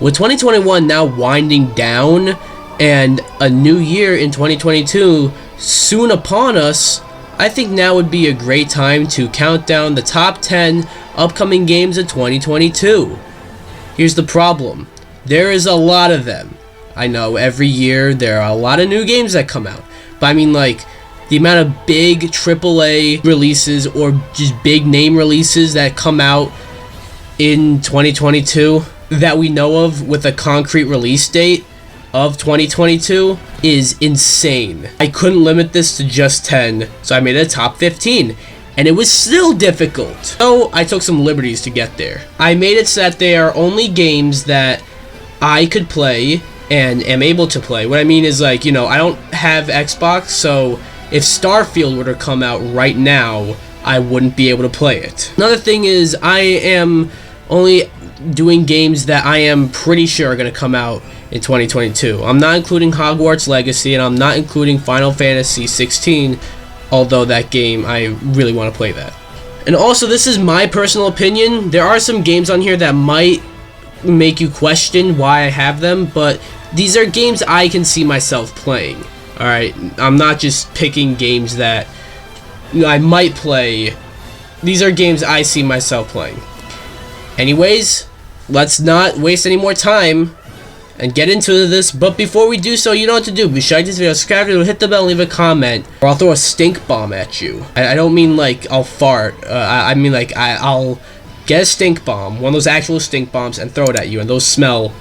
With 2021 now winding down and a new year in 2022 soon upon us, I think now would be a great time to count down the top 10 upcoming games of 2022. Here's the problem. There is a lot of them. I know every year there are a lot of new games that come out, but I mean, like, the amount of big AAA releases or just big name releases that come out in 2022 that we know of with a concrete release date of 2022 is insane. I couldn't limit this to just 10, so I made a top 15, and it was still difficult. So I took some liberties to get there. I made it so that they are only games that I could play and am able to play. What I mean is, like, you know, I don't have Xbox, so if Starfield were to come out right now, I wouldn't be able to play it. Another thing is, I am only doing games that I am pretty sure are going to come out in 2022. I'm not including Hogwarts Legacy, and I'm not including Final Fantasy 16, although that game, I really want to play that. And also, this is my personal opinion. There are some games on here that might make you question why I have them, but these are games I can see myself playing. Alright, I'm not just picking games that I might play. These are games I see myself playing. Anyways, let's not waste any more time and get into this, but before we do so, you know what to do. Be sure to like this video, subscribe, hit the bell, and leave a comment, or I'll throw a stink bomb at you. I don't mean like I'll fart, I mean like I'll get a stink bomb, one of those actual stink bombs, and throw it at you, and those smell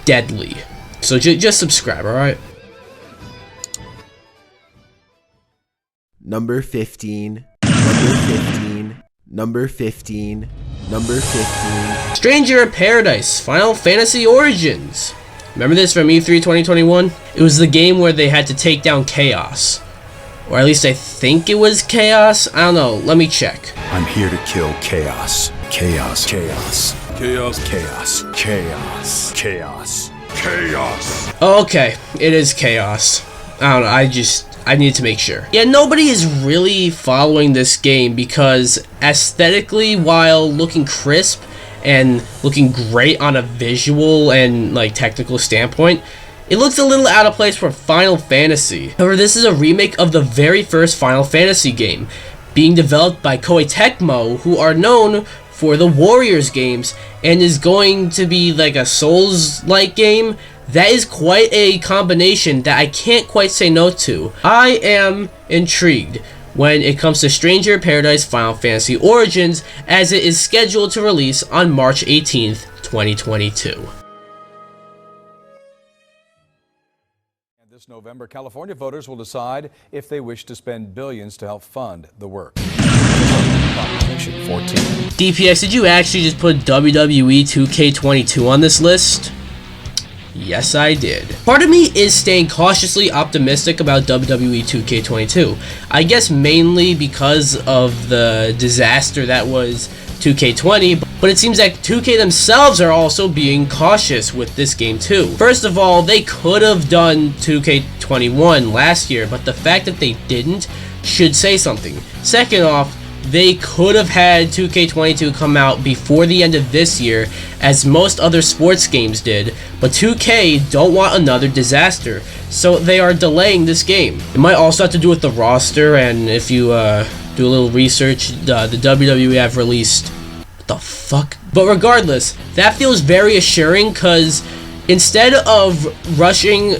deadly. So just subscribe, alright? Number 15, number 15, number 15, number 15. Stranger in Paradise, Final Fantasy Origins. Remember this from E3 2021? It was the game where they had to take down Chaos. Or at least I think it was Chaos? I don't know, let me check. I'm here to kill Chaos. Chaos. Chaos. Chaos. Chaos. Chaos. Chaos. Chaos. Oh, okay, it is Chaos. I don't know, I need to make sure. Yeah, nobody is really following this game because aesthetically, while looking crisp and looking great on a visual and like technical standpoint, it looks a little out of place for Final Fantasy. However, this is a remake of the very first Final Fantasy game, being developed by Koei Tecmo, who are known for the Warriors games, and is going to be like a Souls-like game. That is quite a combination that I can't quite say no to. I am intrigued when it comes to Stranger in Paradise Final Fantasy Origins, as it is scheduled to release on March 18th, 2022. This November, California voters will decide if they wish to spend billions to help fund the work. Proposition 14. DPX, did you actually just put WWE 2K22 on this list? Yes, I did. Part of me is staying cautiously optimistic about WWE 2K22. I guess mainly because of the disaster that was 2K20, but it seems that 2K themselves are also being cautious with this game too. First of all, they could have done 2K21 last year, but the fact that they didn't should say something. Second off, they could have had 2K22 come out before the end of this year, as most other sports games did, but 2K don't want another disaster, so they are delaying this game. It might also have to do with the roster, and if you do a little research, the WWE have released... What the fuck? But regardless, that feels very assuring, because instead of rushing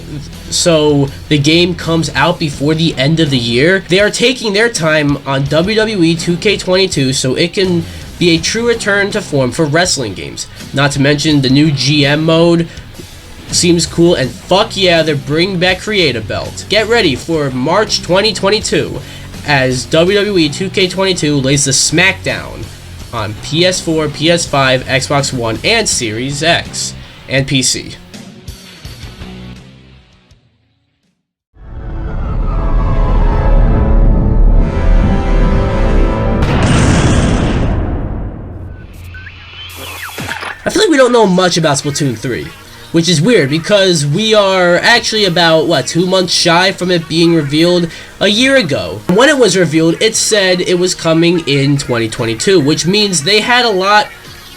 so the game comes out before the end of the year, they are taking their time on WWE 2K22 so it can be a true return to form for wrestling games. Not to mention the new GM mode seems cool, and fuck yeah, they're bringing back Creative Belt. Get ready for March 2022 as WWE 2K22 lays the smackdown on PS4, PS5, Xbox One, and Series X, and PC. I feel like we don't know much about Splatoon 3, which is weird because we are actually about, what, 2 months shy from it being revealed a year ago. When it was revealed, it said it was coming in 2022, which means they had a lot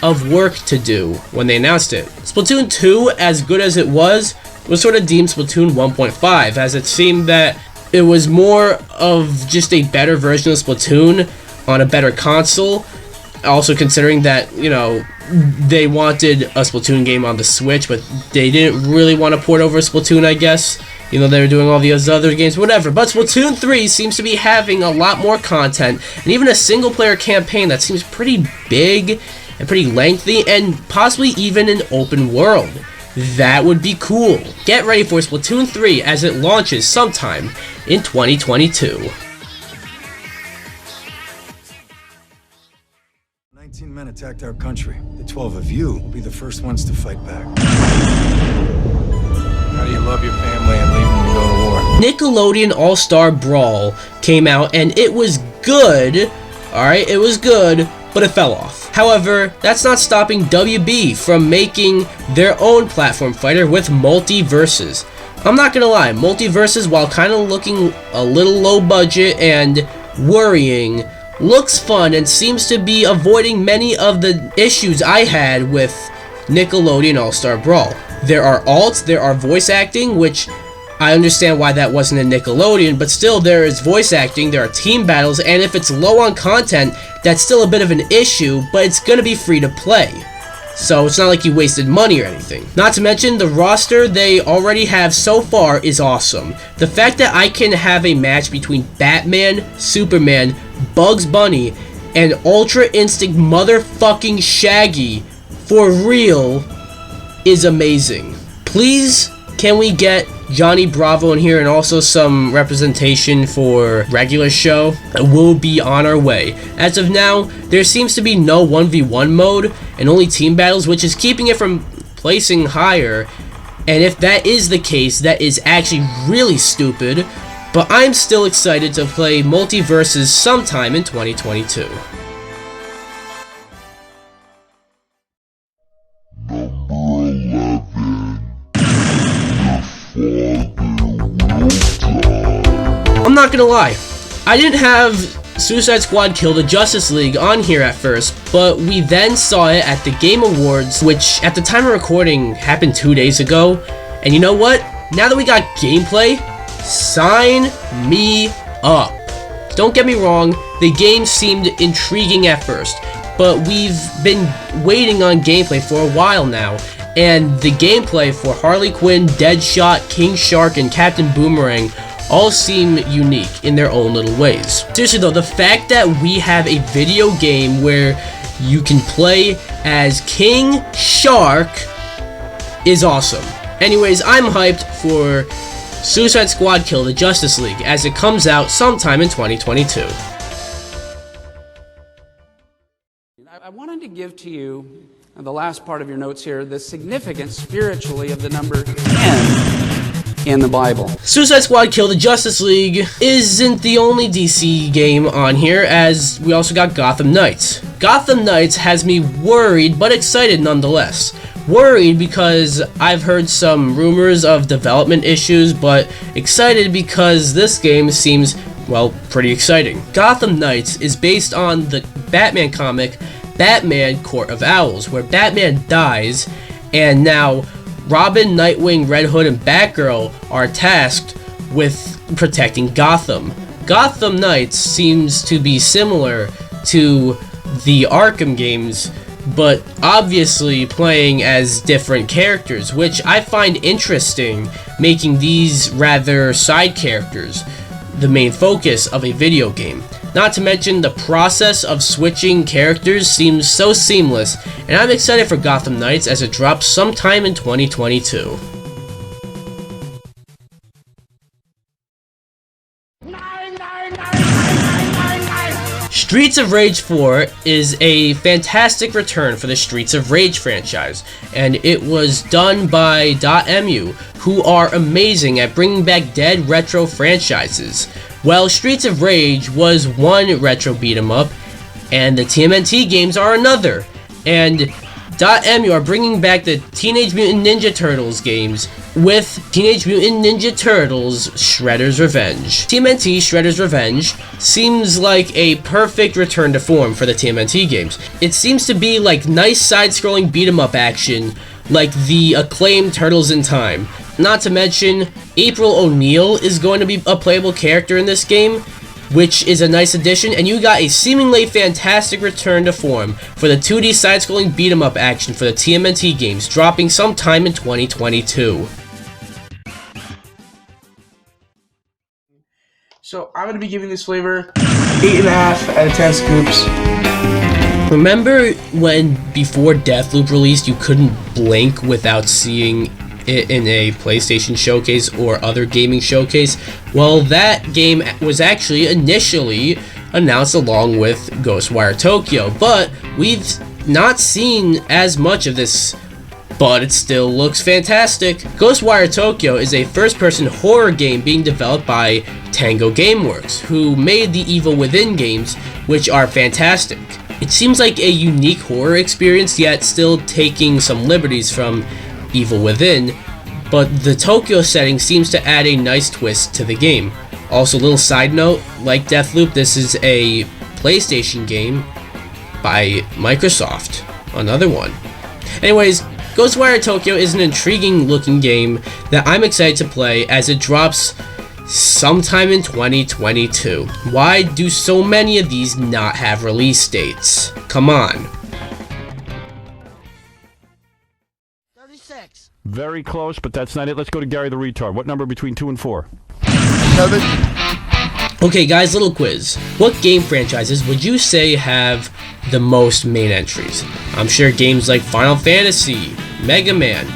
of work to do when they announced it. Splatoon 2, as good as it was sort of deemed Splatoon 1.5, as it seemed that it was more of just a better version of Splatoon on a better console. Also considering that, you know, they wanted a Splatoon game on the Switch, but they didn't really want to port over Splatoon, I guess. You know, they were doing all these other games, whatever. But Splatoon 3 seems to be having a lot more content, and even a single-player campaign that seems pretty big and pretty lengthy, and possibly even an open world. That would be cool. Get ready for Splatoon 3 as it launches sometime in 2022. 19 men attacked our country. The 12 of you will be the first ones to fight back. How do you love your family and leave them to go to war? Nickelodeon All-Star Brawl came out, and it was good. Alright, it was good, but it fell off. However, that's not stopping WB from making their own platform fighter with Multiverses. I'm not gonna lie, Multiverses, while kind of looking a little low budget and worrying, looks fun and seems to be avoiding many of the issues I had with Nickelodeon All-Star Brawl. There are alts, there are voice acting, which I understand why that wasn't in Nickelodeon, but still there is voice acting, there are team battles, and if it's low on content, that's still a bit of an issue, but it's gonna be free to play. So it's not like you wasted money or anything. Not to mention, the roster they already have so far is awesome. The fact that I can have a match between Batman, Superman, Bugs Bunny, and Ultra Instinct motherfucking Shaggy for real is amazing. Please, can we get Johnny Bravo in here and also some representation for regular show? We'll be on our way. As of now, there seems to be no 1v1 mode and only team battles, which is keeping it from placing higher. And if that is the case, that is actually really stupid. But I'm still excited to play Multiverses sometime in 2022. I'm not gonna lie, I didn't have Suicide Squad Kill the Justice League on here at first, but we then saw it at the Game Awards, which at the time of recording happened 2 days ago. And you know what? Now that we got gameplay, sign me up. Don't get me wrong, the game seemed intriguing at first, but we've been waiting on gameplay for a while now, and the gameplay for Harley Quinn, Deadshot, King Shark, and Captain Boomerang all seem unique in their own little ways. Seriously though, the fact that we have a video game where you can play as King Shark is awesome. Anyways, I'm hyped for Suicide Squad Kill the Justice League as it comes out sometime in 2022. I wanted to give to you, the last part of your notes here, the significance spiritually of the number 10 in the Bible. Suicide Squad Kill the Justice League isn't the only DC game on here, as we also got Gotham Knights. Gotham Knights has me worried, but excited nonetheless. Worried because I've heard some rumors of development issues, but excited because this game seems, well, pretty exciting. Gotham Knights is based on the Batman comic Batman Court of Owls, where Batman dies, and now Robin, Nightwing, Red Hood, and Batgirl are tasked with protecting Gotham. Gotham Knights seems to be similar to the Arkham games, but obviously playing as different characters, which I find interesting, making these rather side characters the main focus of a video game. Not to mention, the process of switching characters seems so seamless, and I'm excited for Gotham Knights as it drops sometime in 2022. Streets of Rage 4 is a fantastic return for the Streets of Rage franchise, and it was done by .mu, who are amazing at bringing back dead retro franchises. Well, Streets of Rage was one retro beat 'em up, and the TMNT games are another. And .mu are bringing back the Teenage Mutant Ninja Turtles games with Teenage Mutant Ninja Turtles Shredder's Revenge. TMNT Shredder's Revenge seems like a perfect return to form for the TMNT games. It seems to be like nice side-scrolling beat-em-up action like the acclaimed Turtles in Time. Not to mention, April O'Neil is going to be a playable character in this game, which is a nice addition, and you got a seemingly fantastic return to form for the 2D side-scrolling beat-em-up action for the TMNT games, dropping sometime in 2022. So I'm going to be giving this flavor 8.5 out of 10 scoops. Remember when before Deathloop released you couldn't blink without seeing it in a PlayStation showcase or other gaming showcase? Well, that game was actually initially announced along with Ghostwire Tokyo, but we've not seen as much of this, but it still looks fantastic. Ghostwire Tokyo is a first-person horror game being developed by Tango Gameworks, who made the Evil Within games, which are fantastic. It seems like a unique horror experience, yet still taking some liberties from Evil Within, but the Tokyo setting seems to add a nice twist to the game. Also, little side note, like Deathloop, this is a PlayStation game by Microsoft. Another one. Anyways, Ghostwire Tokyo is an intriguing looking game that I'm excited to play as it drops sometime in 2022. Why do so many of these not have release dates? Come on. 36. Very close, but that's not it. Let's go to Gary the Retard. What number between 2 and 4? 7. Okay guys, little quiz. What game franchises would you say have the most main entries? I'm sure games like Final Fantasy, Mega Man,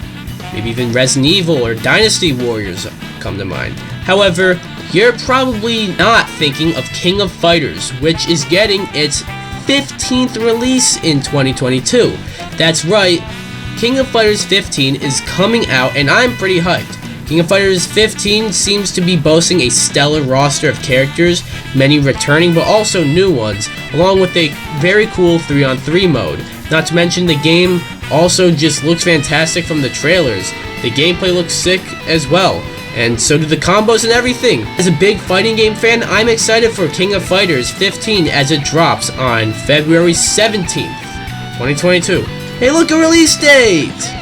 maybe even Resident Evil or Dynasty Warriors come to mind. However, you're probably not thinking of King of Fighters, which is getting its 15th release in 2022. That's right, King of Fighters 15 is coming out and I'm pretty hyped. King of Fighters 15 seems to be boasting a stellar roster of characters, many returning but also new ones, along with a very cool 3-on-3 mode. Not to mention the game also just looks fantastic from the trailers. The gameplay looks sick as well, and so do the combos and everything. As a big fighting game fan, I'm excited for King of Fighters 15 as it drops on February 17th, 2022. Hey look, a release date!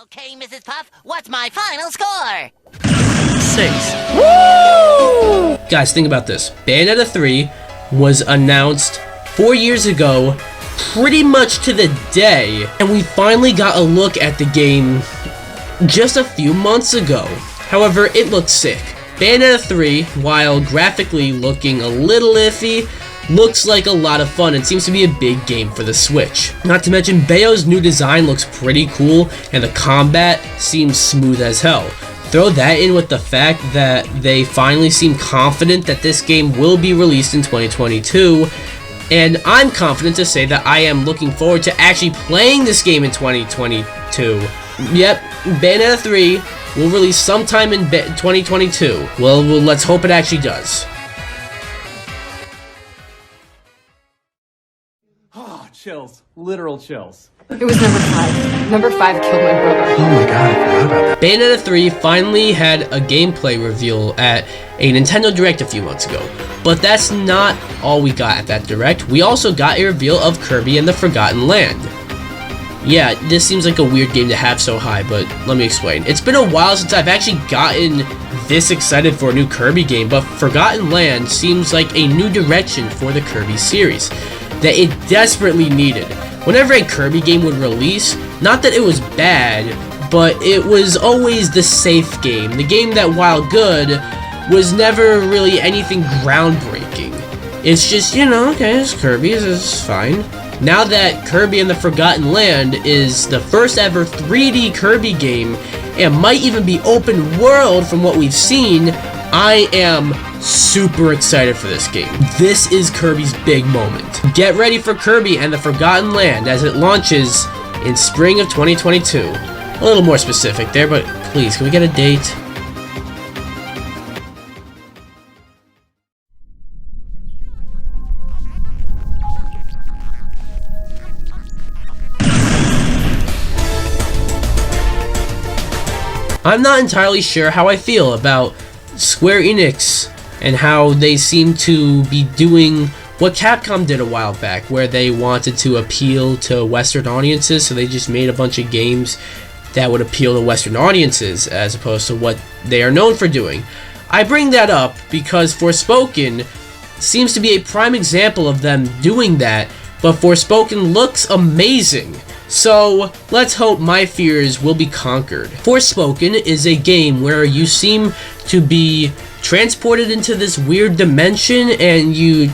Okay, Mrs. Puff, what's my final score? 6. Woo! Guys, think about this. Bayonetta 3 was announced 4 years ago, pretty much to the day, and we finally got a look at the game just a few months ago. However, it looks sick. Bayonetta 3, while graphically looking a little iffy, looks like a lot of fun and seems to be a big game for the Switch. Not to mention, Bayo's new design looks pretty cool and the combat seems smooth as hell. Throw that in with the fact that they finally seem confident that this game will be released in 2022, and I'm confident to say that I am looking forward to actually playing this game in 2022. Yep, Bayonetta 3 will release sometime in 2022. Well, let's hope it actually does. Chills. Literal chills. It was number 5. Number 5 killed my brother. Oh my god, I forgot about that. Bayonetta 3 finally had a gameplay reveal at a Nintendo Direct a few months ago. But that's not all we got at that Direct. We also got a reveal of Kirby and the Forgotten Land. Yeah, this seems like a weird game to have so high, but let me explain. It's been a while since I've actually gotten this excited for a new Kirby game, but Forgotten Land seems like a new direction for the Kirby series that it desperately needed. Whenever a Kirby game would release, not that it was bad, but it was always the safe game. The game that, while good, was never really anything groundbreaking. It's just, you know, okay, it's Kirby, it's fine. Now that Kirby and the Forgotten Land is the first ever 3D Kirby game, and might even be open world from what we've seen, I am super excited for this game. This is Kirby's big moment. Get ready for Kirby and the Forgotten Land as it launches in spring of 2022. A little more specific there, but please, can we get a date? I'm not entirely sure how I feel about Square Enix and how they seem to be doing what Capcom did a while back, where they wanted to appeal to Western audiences, so they just made a bunch of games that would appeal to Western audiences as opposed to what they are known for doing. I bring that up because Forspoken seems to be a prime example of them doing that, but Forspoken looks amazing. So let's hope my fears will be conquered. Forspoken is a game where you seem to be transported into this weird dimension and you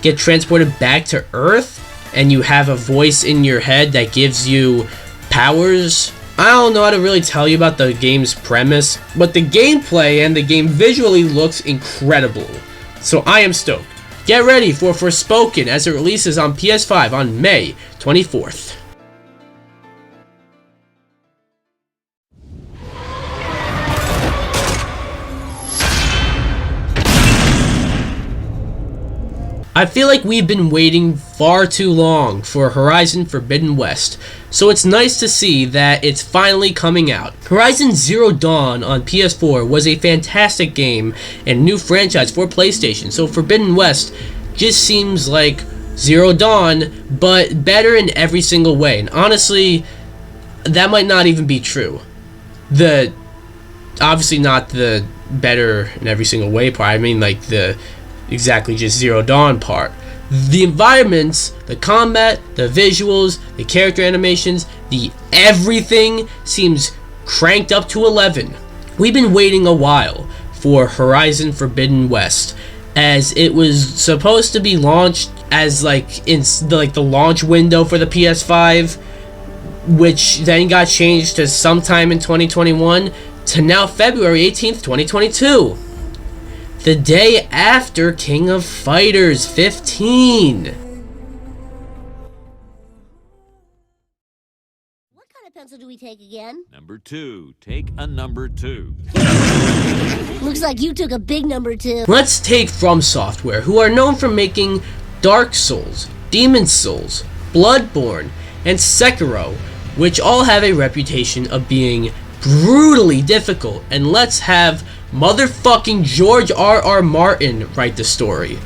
get transported back to Earth, and you have a voice in your head that gives you powers. I don't know how to really tell you about the game's premise, but the gameplay and the game visually looks incredible. So I am stoked. Get ready for Forspoken as it releases on PS5 on May 24th. I feel like we've been waiting far too long for Horizon Forbidden West, so it's nice to see that it's finally coming out. Horizon Zero Dawn on PS4 was a fantastic game and new franchise for PlayStation, so Forbidden West just seems like Zero Dawn, but better in every single way. And honestly, that might not even be true. Obviously not the better in every single way part, I mean like the exactly just Zero Dawn part. The environments, the combat, the visuals, the character animations, the everything seems cranked up to 11. We've been waiting a while for Horizon Forbidden West, as it was supposed to be launched as like in the launch window for the PS5, which then got changed to sometime in 2021 to now February 18th, 2022. The day after King of Fighters 15. What kind of pencil do we take again? Number 2. Take a number 2. Looks like you took a big number 2. Let's take From Software, who are known for making Dark Souls, Demon Souls, Bloodborne, and Sekiro, which all have a reputation of being brutally difficult, and let's have motherfucking George R.R. Martin write the story.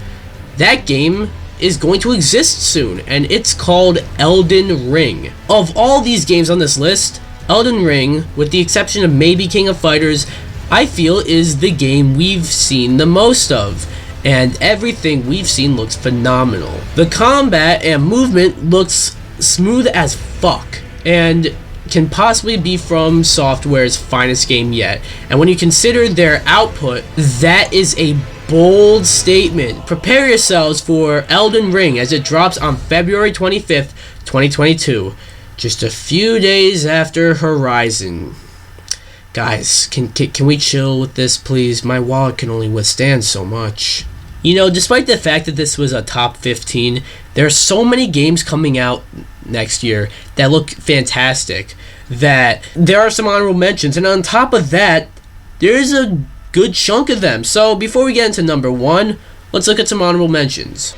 That game is going to exist soon, and it's called Elden Ring. Of all these games on this list, Elden Ring, with the exception of maybe King of Fighters, I feel is the game we've seen the most of, and everything we've seen looks phenomenal. The combat and movement looks smooth as fuck, and can possibly be From Software's finest game yet. And when you consider their output, that is a bold statement. Prepare yourselves for Elden Ring as it drops on February 25th, 2022, just a few days after Horizon. Guys, can we chill with this, please? My wallet can only withstand so much. You know, despite the fact that this was a top 15, there are so many games coming out next year that look fantastic that there are some honorable mentions, and on top of that, there's a good chunk of them. So before we get into number 1, let's look at some honorable mentions.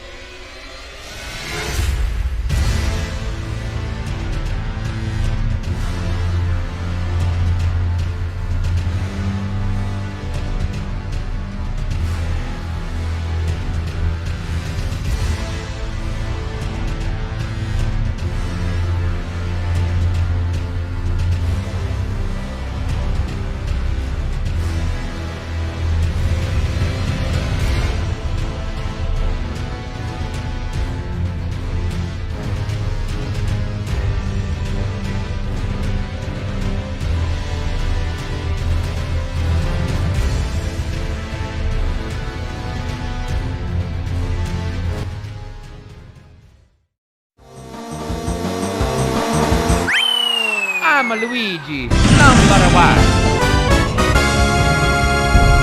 I'm Luigi, number 1.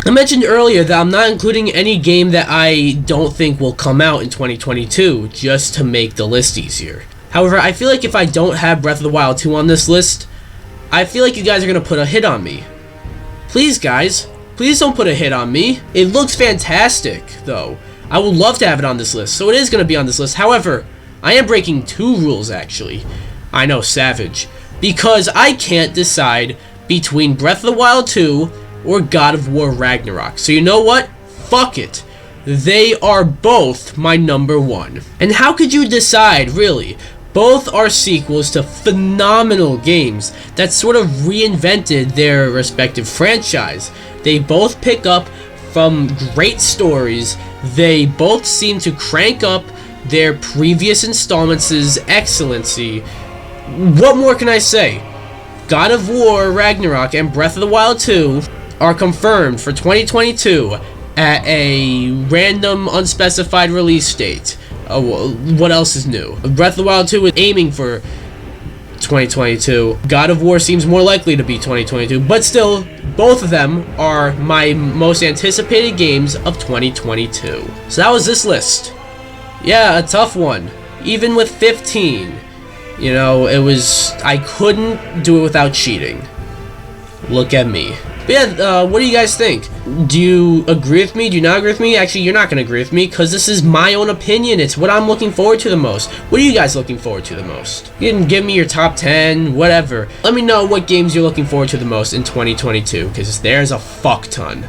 I mentioned earlier that I'm not including any game that I don't think will come out in 2022 just to make the list easier. However, I feel like if I don't have Breath of the Wild 2 on this list, I feel like you guys are going to put a hit on me. Please, guys, please don't put a hit on me. It looks fantastic, though. I would love to have it on this list, so it is going to be on this list. However, I am breaking 2 rules, actually. I know, savage. Because I can't decide between Breath of the Wild 2 or God of War Ragnarok. So you know what? Fuck it. They are both my number one. And how could you decide, really? Both are sequels to phenomenal games that sort of reinvented their respective franchise. They both pick up from great stories. They both seem to crank up their previous installments' excellency. What more can I say? God of War Ragnarok and Breath of the Wild 2 are confirmed for 2022 at a random unspecified release date. What else is new? Breath of the Wild 2 is aiming for 2022. God of War seems more likely to be 2022, but still, both of them are my most anticipated games of 2022. So that was this list. Yeah, a tough one. Even with 15, you know, I couldn't do it without cheating. Look at me. But yeah, what do you guys think? Do you agree with me? Do you not agree with me? Actually, you're not going to agree with me because this is my own opinion. It's what I'm looking forward to the most. What are you guys looking forward to the most? You can give me your top 10, whatever. Let me know what games you're looking forward to the most in 2022 because there's a fuck ton.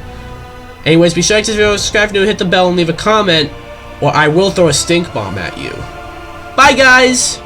Anyways, be sure to like this video, subscribe if you're new, hit the bell, and leave a comment, or I will throw a stink bomb at you. Bye, guys!